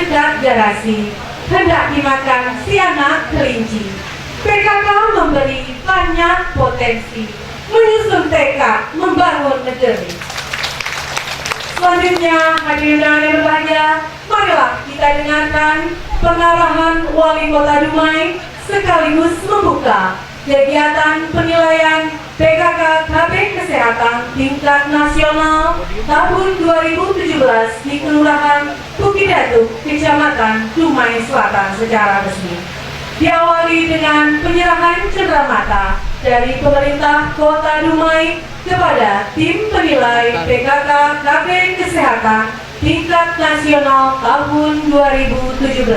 dekat garasi, hendak dimakan si anak kelinci. PKK memberi banyak potensi, menyusun tekad membangun negeri. Selanjutnya, hadirin yang berbahagia, marilah kita dengarkan pengarahan Wali Kota Dumai sekaligus membuka kegiatan penilaian PKK KB Kesehatan tingkat nasional tahun 2017 di Kelurahan Bukit Datuk, Kecamatan Dumai Selatan secara resmi. Diawali dengan penyerahan cenderamata dari pemerintah Kota Dumai kepada tim penilai PKK KB Kesehatan tingkat nasional tahun 2017.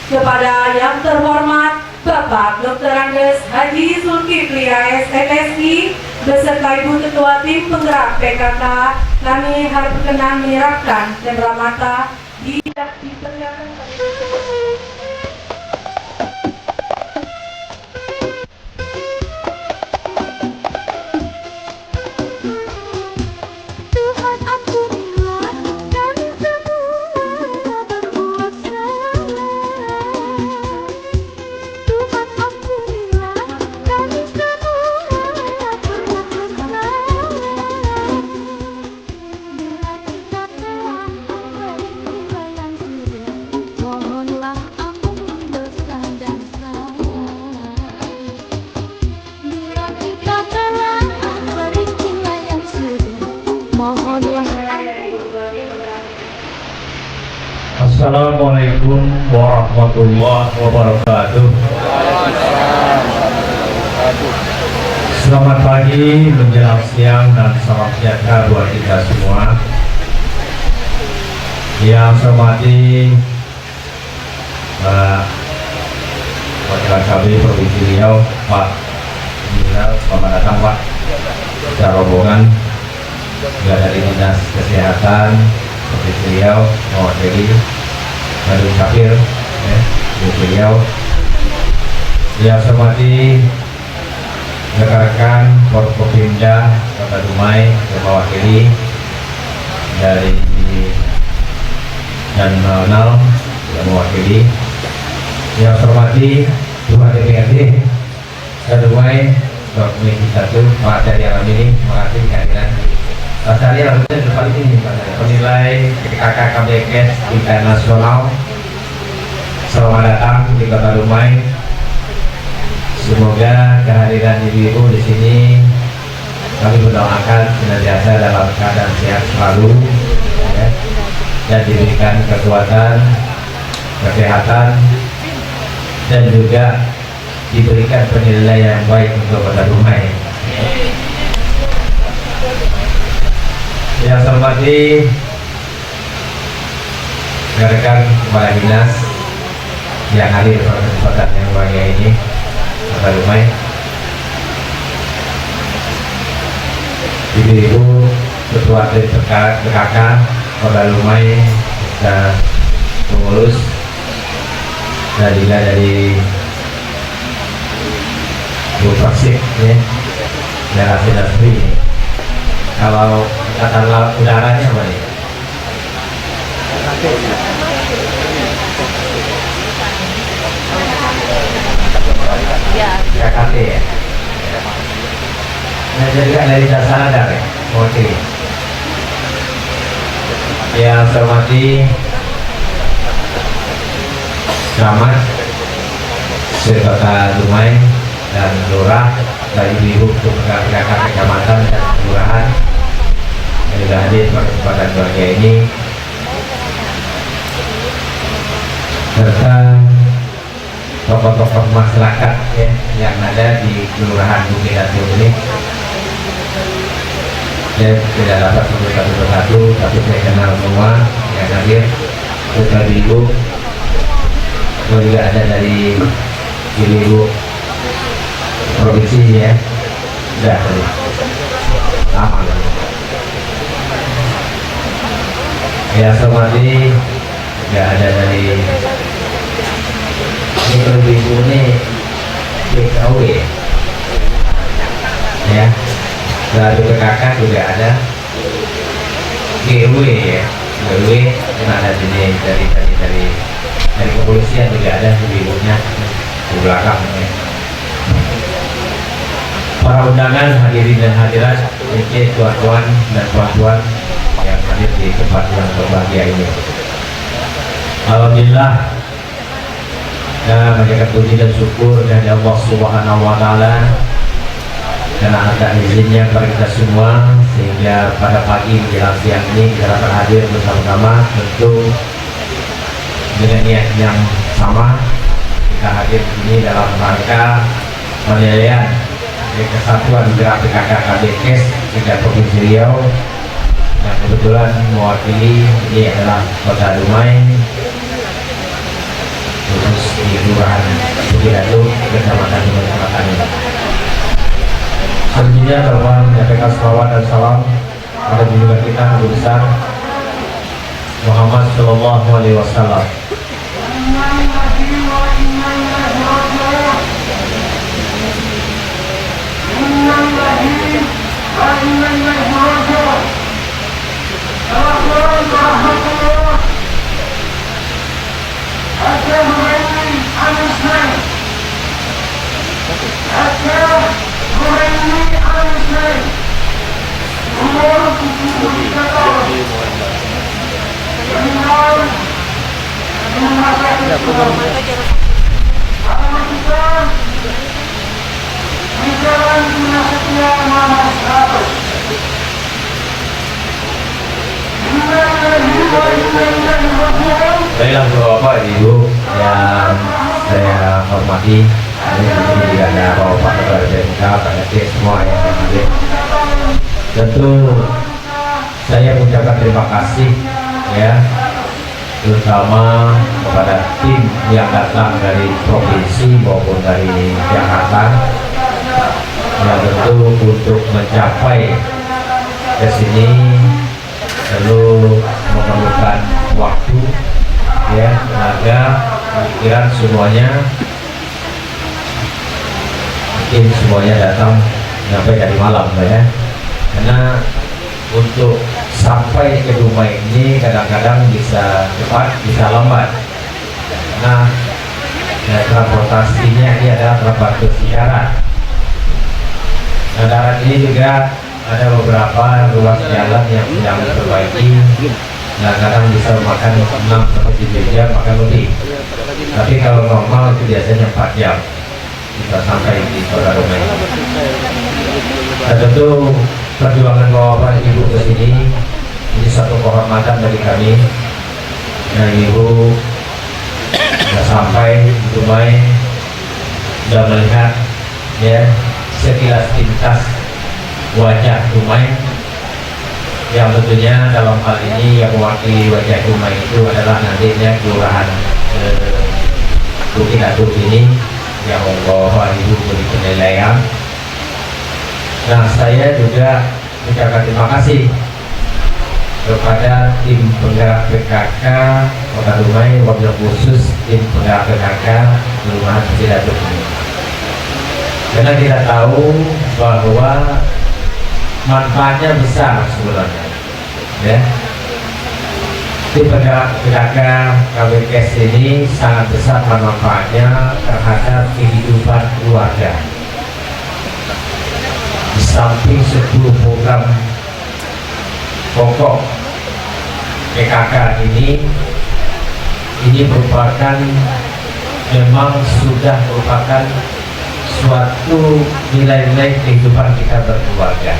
Kepada yang terhormat Bapak Dr. Andes Haji Zulkifli ASNSI beserta Ibu Ketua Tim Penggerak PKK, kami harap berkenan menyerahkan cenderamata di persidangan. Assalamualaikum warahmatullahi wabarakatuh. Selamat pagi menjelang siang dan salam sejahtera buat kita semua. Yang saya hormati Wakil KB Provinsi Riau, Pak Minal, selamat datang Pak. Secara rombongan juga dari Dinas Kesehatan Provinsi Riau, mewakili Badung Syafir, Provinsi Riau. Yang saya hormati rekan-rekan Forkopimda Kota Dumai yang mewakili dari dan Nal yang mewakili. Yang saya hormati Ketua DPRD Kota Dumai, Ketua Komisi 1 Pak Cahdi Alamini, terima kasih kehadiran. Pak Cahdi Alamini depan ini penilai PKK KBKS tingkat nasional. Selamat datang di Kota Dumai. Semoga kehadiran ibu-ibu di sini kami mendoakan senantiasa dalam keadaan sehat selalu, ya, dan diberikan kekuatan, kesehatan, dan juga diberikan penilaian yang baik untuk Kota Dumai. Yang saya hormati rekan kepala dinas yang hadir pada kesempatan yang bahagia ini, Kota Dumai, ibu-ibu ketua dari PKK Kota Dumai dan pengurus, dan juga dari Bu Persik, ya, dan hasil dasri. Kalau kata udaranya apa nih? KKT ya. Nah, jadi dari dasar ada ya, oke. Yang saya hormati Camat Kota Dumai dan Lurah dari ibu PKK kecamatan dan kelurahan yang sudah hadir pada kesempatan keluarga ini, serta tokoh-tokoh masyarakat, ya, yang ada di Kelurahan Bukit Datuk ini. Saya tidak dapat sebut satu persatu, tapi saya kenal semua yang hadir. Putra ibu, juga ada dari ibu provinsi, ya, sudah tadi lama. Ya, semati juga ada dari ibu ini BKW, ya, dari PKK juga ada GW, ya, Lalu kan ada sini dari kepolisian juga ada ibu-ibunya di belakang ya. Para undangan hadirin dan hadirat, ini tuan-tuan dan puan-puan yang hadir di tempat yang berbahagia ini. Alhamdulillah, kita menjaga puji dan syukur dari Allah Subhanahu Wa Taala karena ada izinnya kepada kita semua sehingga pada pagi menjelang siang ini kita dapat hadir bersama-sama, tentu dengan niat yang sama. Kita hadir di sini dalam rangka penilaian Kesatuan Gerak PKK KBKes tingkat Provinsi Riau yang kebetulan mewakili ini adalah Kota Dumai, khusus di Kelurahan Bukidatu, Kecamatan Dumai ini. Selanjutnya dapat menyampaikan salawat dan salam pada junjungan kita Nabi besar Muhammad Sallallahu Alaihi Wasallam. Baiklah Bapak Ibu yang saya hormati, ini di sini juga ada Bapak Ketua BPK, Pak RT semua yang hadir. Tentu saya mengucapkan terima kasih ya, terutama kepada tim yang datang dari provinsi maupun dari Jakarta yang tentu untuk mencapai ke sini perlu memerlukan waktu ya, tenaga, pikiran semuanya. Mungkin semuanya datang sampai dari malam ya, karena untuk sampai ke rumah ini kadang-kadang bisa cepat, bisa lambat. Nah, transportasinya ini adalah transportasi darat. Nah, darat ini juga ada beberapa ruas jalan yang sedang diperbaiki. Nah, kadang bisa makan 6-7 jam, makan lebih. Tapi kalau normal itu biasanya 4 jam kita sampai di Kota Dumai. Nah, tentu perjuangan Bapak Ibu ke sini ini satu kehormatan dari kami. Nah, Ibu sudah sampai di Dumai, sudah melihat ya sekilas pintas wajah Dumai, yang tentunya dalam hal ini yang mewakili wajah Dumai itu adalah nantinya Kelurahan Bukidatu ini yang Bapak Ibu beri penilaian. Nah, saya juga mengucapkan terima kasih kepada tim penggerak PKK Kota Dumai, wabil khusus tim penggerak PKK Kelurahan Bukidatu ini. Karena kita tahu bahwa manfaatnya besar sebenarnya ya. Tim penggerak PKK KBKes ini sangat besar manfaatnya terhadap kehidupan keluarga. Di samping 10 program pokok PKK ini merupakan, memang sudah merupakan suatu nilai-nilai kehidupan kita berkeluarga.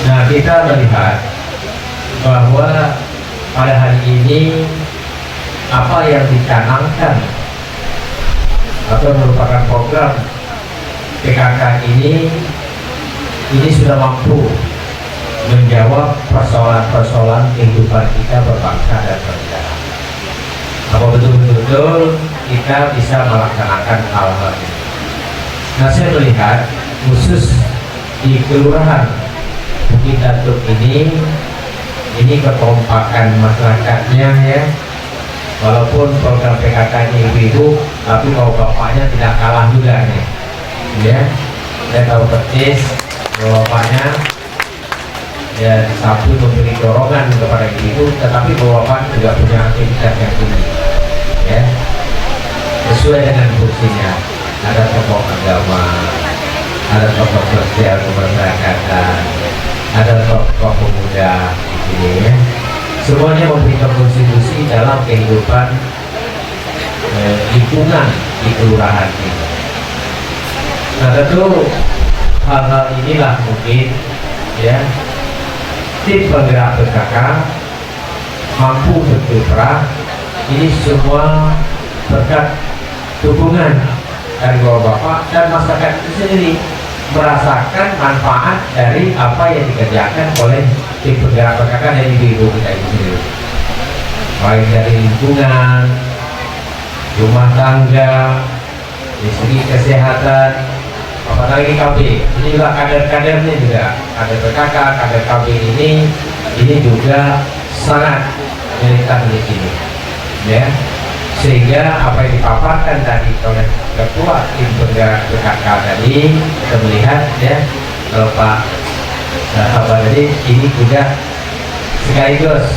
Nah, kita melihat bahwa pada hari ini apa yang dicanangkan atau merupakan program PKK ini sudah mampu menjawab persoalan-persoalan kehidupan kita berbangsa dan bernegara. Apa betul-betul kita bisa melaksanakan hal-hal ini? Nah, saya melihat khusus di Kelurahan Bukidatu ini kekompakan masyarakatnya ya. Walaupun program PKK ini ibu-ibu, tapi kalau bapaknya tidak kalah juga nih ya. Saya tahu persis bahwa bapaknya ya satu memberi dorongan kepada ibu, tetapi bapak juga punya aktivitas yang tinggi, ya sesuai dengan fungsinya. Ada tokoh agama, ada tokoh sosial kemasyarakatan, ada tokoh pemuda di sini, ya. Semuanya memberikan kontribusi dalam kehidupan lingkungan di kelurahan ini. Nah tentu hal-hal inilah mungkin ya tim penggerak PKK mampu berkiprah. Ini semua berkat dukungan dari bapak dan masyarakat itu sendiri merasakan manfaat dari apa yang dikerjakan oleh tim penggerak PKK dan ibu-ibu kita itu sendiri, baik dari lingkungan, rumah tangga, dari segi kesehatan, apalagi KB. Ini juga kader-kadernya juga, kader PKK, kader KB ini juga sangat militan di sini, ya. Sehingga apa yang dipaparkan tadi oleh ketua tim penggerak PKK tadi, kita melihat ya, kalau Pak Abah tadi ini juga sekaligus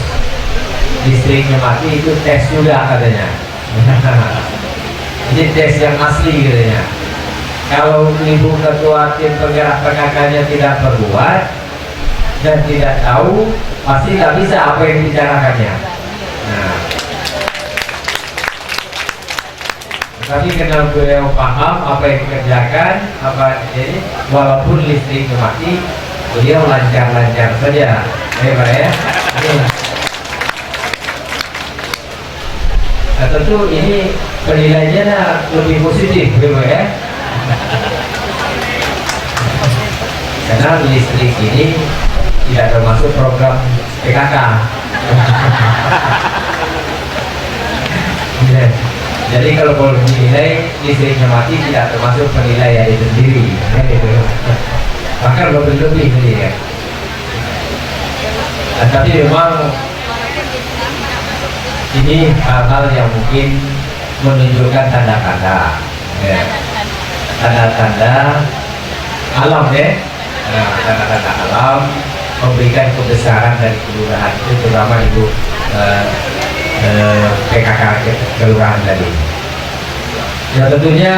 listriknya mati, itu tes juga katanya. Ini tes yang asli katanya. Kalau ibu ketua tim penggerak PKK-nya tidak berbuat dan tidak tahu, pasti tidak bisa apa yang dibicarakannya. Nah, tapi karena beliau paham apa yang dikerjakan, apa jadi walaupun listrik mati, beliau lancar-lancar saja, ya Pak ya. Nah, tentu ini penilaiannya lebih positif, gitu ya. Karena listrik ini tidak termasuk program PKK. Jadi kalau boleh dinilai listriknya mati tidak termasuk penilaian itu sendiri, ya, gitu. Bahkan lebih sendiri ya. Nah, tapi memang ini hal-hal yang mungkin menunjukkan tanda-tanda, ya. Tanda-tanda alam ya, nah, tanda-tanda alam memberikan kebesaran dari kelurahan itu, terutama ibu PKK kelurahan tadi. Ya tentunya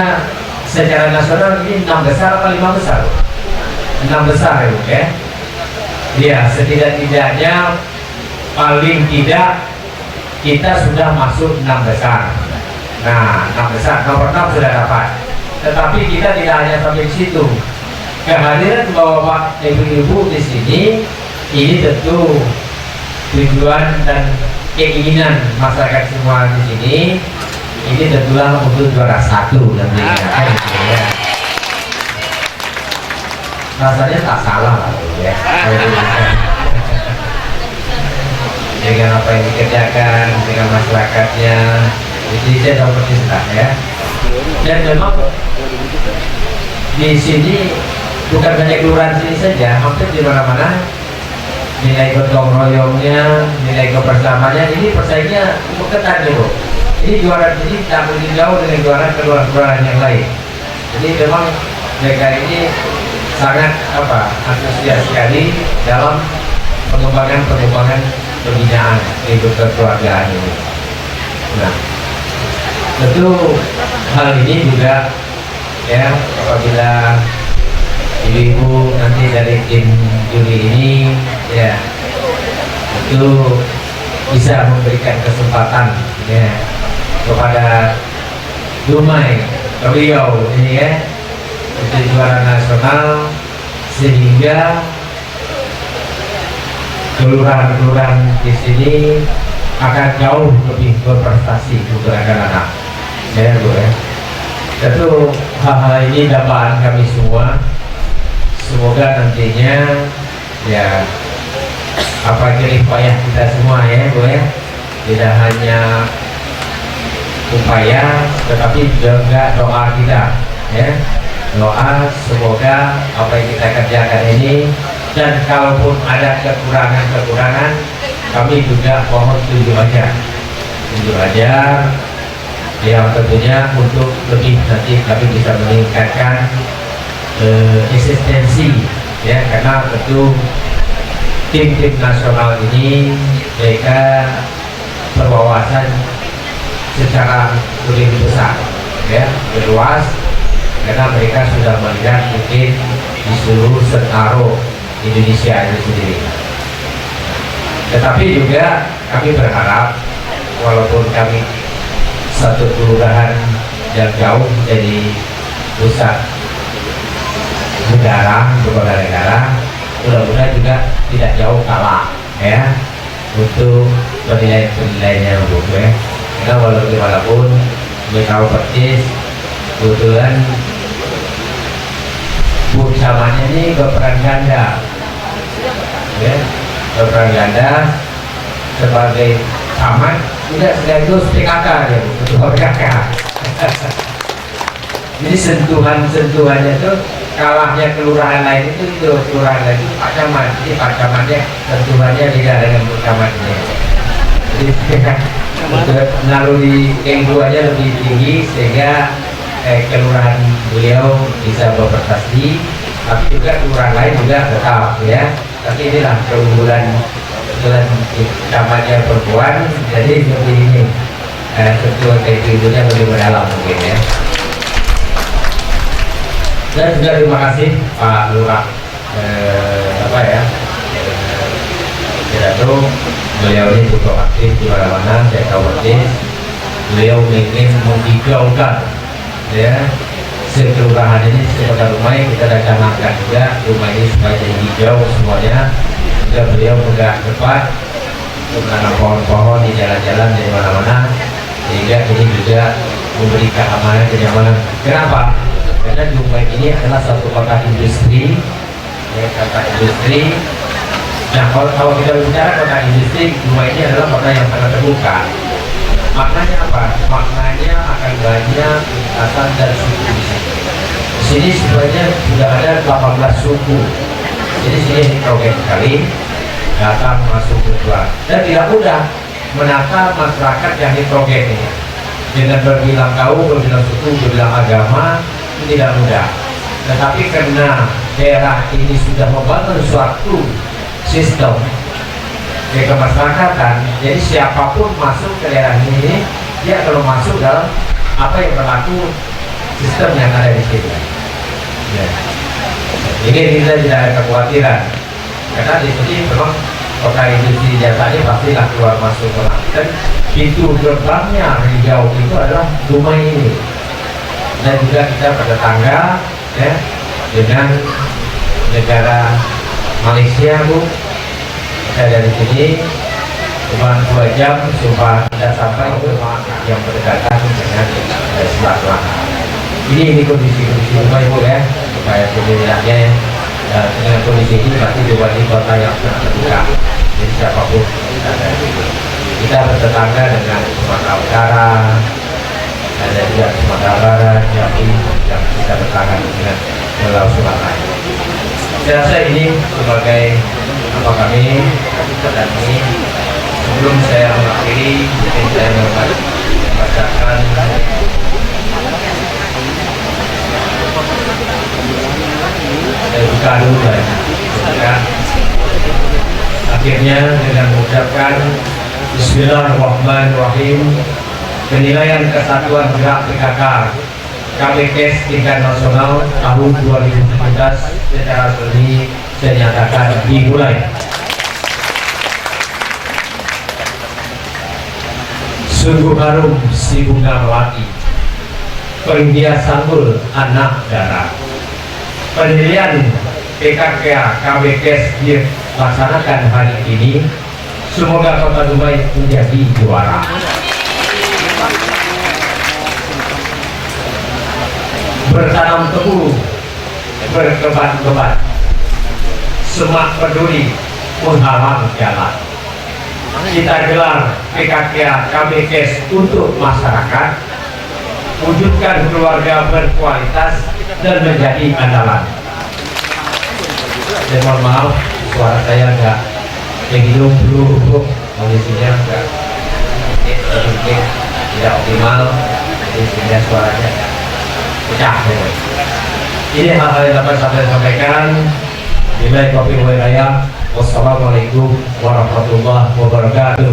secara nasional ini 6 besar atau 5 besar? 6 besar ya Bu ya. Ya setidak-tidaknya paling tidak kita sudah masuk 6 besar. Nah 6 besar, nomor 6 sudah dapat. Tetapi kita tidak hanya sampai di situ. Kehadiran bapak ibu-ibu di sini ini tentu tujuan dan keinginan masyarakat semua di sini. Ini tentulah untuk juara 1 nantinya, ya. Rasanya tak salah lah, ya. Dengan apa yang dikerjakan dengan masyarakatnya, jadi saya tahu persis lah, ya. Dan memang di sini bukan hanya kelurahan sini saja, hampir di mana-mana nilai gotong royongnya, nilai kebersamaannya ini persaingannya cukup ketat gitu. Ini juara ini tak begitu jauh dengan juara kelurahan yang lain. Jadi memang mereka ini sangat antusias sekali dalam pengembangan pembinaan hidup kekeluargaan ini. Nah, tentu hal ini juga ya apabila ibu-ibu nanti dari tim juri ini ya itu bisa memberikan kesempatan ya kepada Dumai beliau ini ya untuk juara nasional, sehingga kelurahan-kelurahan di sini akan jauh lebih berprestasi untuk anak-anak ya Bu ya. Tentu hal-hal ini dambaan kami semua. Semoga nantinya ya apa jerih payah kita semua ya Bu ya, tidak hanya upaya tetapi juga doa kita ya, doa semoga apa yang kita kerjakan ini, dan kalaupun ada kekurangan kami juga mohon tunjuk aja yang tentunya untuk lebih nanti kami bisa meningkatkan eksistensi ya, karena tentu tim-tim nasional ini mereka berwawasan secara lebih besar, ya, berluas, karena mereka sudah melihat mungkin di seluruh Sentaro Indonesia itu sendiri. Tetapi juga kami berharap, walaupun kami satu kelurahan yang jauh dari pusat negara, beberapa negara, mudah-mudahan juga tidak jauh kalah, ya, untuk penilaian-penilaiannya, ya. Karena walaupun bagaimanapun mereka persis kebetulan Bu Camannya ini berperan ganda, ya, berperan ganda sebagai camat, tidak sekaligus PKK, ya, ketua PKK. Jadi sentuhannya itu kalahnya kelurahan lain itu kelurahan lain itu Pak Camat, jadi Pak Camatnya sentuhannya beda dengan Bu Camatnya. Jadi naluri keilmuannya lebih tinggi sehingga kelurahan beliau bisa berprestasi, tapi juga kelurahan lain juga tetap, ya. Tapi inilah keunggulan camatnya perempuan, jadi lebih ini sentuhan keilmuannya lebih mendalam mungkin, ya. Dan juga terima kasih Pak Lurah Pidato. Beliau ini cukup aktif di mana-mana, saya tahu persis. Beliau ingin menghijaukan, ya, sekelurahan ini, sekitar rumah ini kita ada canangkan juga rumah ini supaya jadi hijau semuanya. Juga beliau bergerak cepat untuk menanam pohon-pohon di jalan-jalan di mana-mana, sehingga ini juga memberi keamanan dan kenyamanan. Kenapa? Karena Dumai ini adalah satu kota industri, ya, kota industri. Nah, kalau kita bicara kota industri, Dumai ini adalah kota yang sangat terbuka. Maknanya apa? Maknanya akan banyak lintasan dan suku. Di sini sebenarnya sudah ada 18 suku. Jadi sini heterogen sekali, datang masuk keluar. Dan tidak mudah menata masyarakat yang heterogen ini. Dengan berbilang kaum, berbilang suku, berbilang agama, itu tidak mudah. Tetapi karena daerah ini sudah membangun suatu sistem kemasyarakatan, jadi siapapun masuk ke daerah ini, dia kalau masuk dalam apa yang berlaku sistem yang ada di situ. Ya. Ini kita tidak ada kekhawatiran, karena di sini memang kota industri jasanya pastilah keluar masuk orang. Dan pintu gerbangnya hijau itu adalah Dumai ini. Dan juga kita bertetangga, ya, dengan negara Malaysia, Bu. Kita dari sini cuma 2 jam supaya kita sampai ke rumah yang berdekatan dengan sebelah. Ini kondisi Dumai, Bu, ya, supaya pemilihannya dengan kondisi ini pasti juga di kota yang sangat terbuka. Jadi siapapun kita bertetangga dengan Sumatera Utara, ada juga Sumatera Barat, Jambi yang bisa bertahan dengan Pulau Sumatera. Saya rasa ini sebagai apa kami dan ini sebelum saya mengakhiri, mungkin saya membacakan buka dulu ya. Akhirnya dengan mengucapkan Bismillahirrahmanirrahim, penilaian kesatuan gerak PKK KBKS tingkat nasional tahun 2017 secara resmi saya nyatakan dimulai. Sungguh harum si bunga melati, perindia sanggul anak darah. Penilaian PKK KBKS dilaksanakan hari ini. Semoga Kota Dumai menjadi juara. Bertanam tebu, berkebat-kebat, semak peduli menghalang jalan. Kita gelar PKK KBKS untuk masyarakat, wujudkan keluarga berkualitas dan menjadi andalan. Saya mohon maaf, suara saya enggak begitu buruk, kondisinya enggak mungkin tidak optimal, jadi sehingga suaranya pecah. Ini hal-hal yang dapat saya sampaikan. Bila kopi wilayah Wassalamualaikum warahmatullahi wabarakatuh.